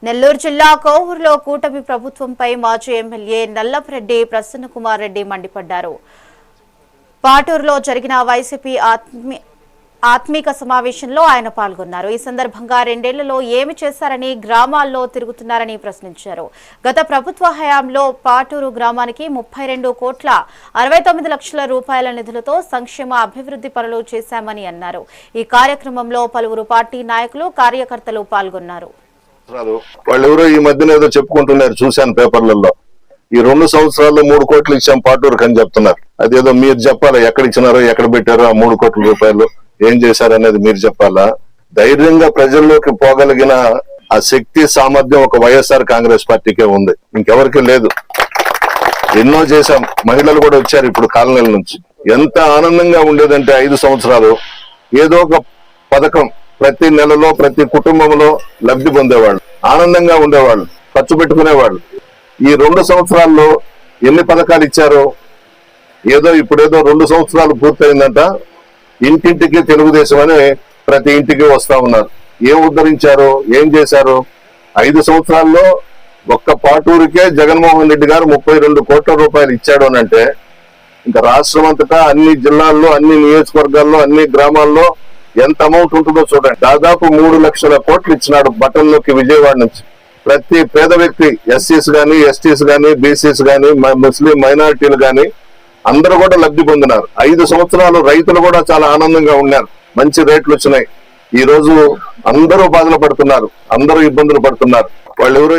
నెల్లూరు జిల్లా కోవూరులో కూటమి ప్రభుత్వంపై మాజీ ఎమ్మెల్యే నల్లపరెడ్డి ప్రసన్నకుమార్ రెడ్డి మండిపడ్డారు. పాటూరులో జరిగిన వైసీపీ ఆత్మీక సమావేశంలో ఆయన పాల్గొన్నారు. ఈ సందర్భంగా రెండేళ్లలో ఏమి చేశారని, గ్రామాల్లో తిరుగుతున్నారని ప్రశ్నించారు. గత ప్రభుత్వ హయాంలో పాటూరు గ్రామానికి 32,69 లక్షల రూపాయల నిధులతో సంక్షేమ అభివృద్ధి పనులు చేశామని అన్నారు. ఈ కార్యక్రమంలో పలువురు పార్టీ నాయకులు, కార్యకర్తలు పాల్గొన్నారు. వాళ్ళెవరో ఈ మధ్యన ఏదో చెప్పుకుంటున్నారు, చూశాను పేపర్లలో. ఈ 2 సంవత్సరాల్లో 3 కోట్లు ఇచ్చాం పాటూరుకి అని చెప్తున్నారు. అదేదో మీరు చెప్పాలా, ఎక్కడ ఇచ్చినారో, ఎక్కడ పెట్టారో, ఆ 3 కోట్ల రూపాయలు ఏం చేశారనేది మీరు చెప్పాలా. ధైర్యంగా ప్రజల్లోకి పోగలిగిన ఆ శక్తి, సామర్థ్యం ఒక వైఎస్ఆర్ కాంగ్రెస్ పార్టీకే ఉంది, ఇంకెవరికి లేదు. ఎన్నో చేశాం. మహిళలు కూడా వచ్చారు ఇప్పుడు కాలనీల నుంచి. ఎంత ఆనందంగా ఉండేదంటే 5 సంవత్సరాలు ఏదో ఒక పథకం ప్రతి నెలలో ప్రతి కుటుంబంలో లబ్ధి పొందేవాళ్ళు, ఆనందంగా ఉండేవాళ్ళు, ఖర్చు పెట్టుకునేవాళ్ళు. ఈ 2 సంవత్సరాల్లో ఎన్ని పథకాలు ఇచ్చారో, ఇప్పుడేదో 2 సంవత్సరాలు పూర్తయిందంట. ఇంటింటికి తెలుగుదేశం అని ప్రతి ఇంటికి వస్తా ఉన్నారు. ఏం ఉద్ధరించారో, ఏం చేశారో. 5 సంవత్సరాల్లో ఒక్క పాటూరుకే జగన్మోహన్ రెడ్డి గారు 32 కోట్ల రూపాయలు ఇచ్చాడు అని అంటే, ఇంకా రాష్ట్రం అంతటా అన్ని జిల్లాల్లో, అన్ని నియోజకవర్గాల్లో, అన్ని గ్రామాల్లో ఎంత అమౌంట్ ఉంటుందో చూడండి. దాదాపు 3 లక్షల కోట్లు ఇచ్చినాడు బటన్లోకి విజయవాడ నుంచి. ప్రతి పేద వ్యక్తి, ఎస్సీస్ గానీ, ఎస్టీస్ గానీ, బీసీస్ గానీ, ముస్లిం మైనారిటీలు గానీ అందరూ కూడా లబ్ధి పొందినారు. 5 సంవత్సరాలు రైతులు కూడా చాలా ఆనందంగా ఉన్నారు. మంచి రేట్లు వచ్చినాయి. ఈ రోజు అందరూ బాధలు పడుతున్నారు, అందరూ ఇబ్బందులు పడుతున్నారు. వాళ్ళెవరో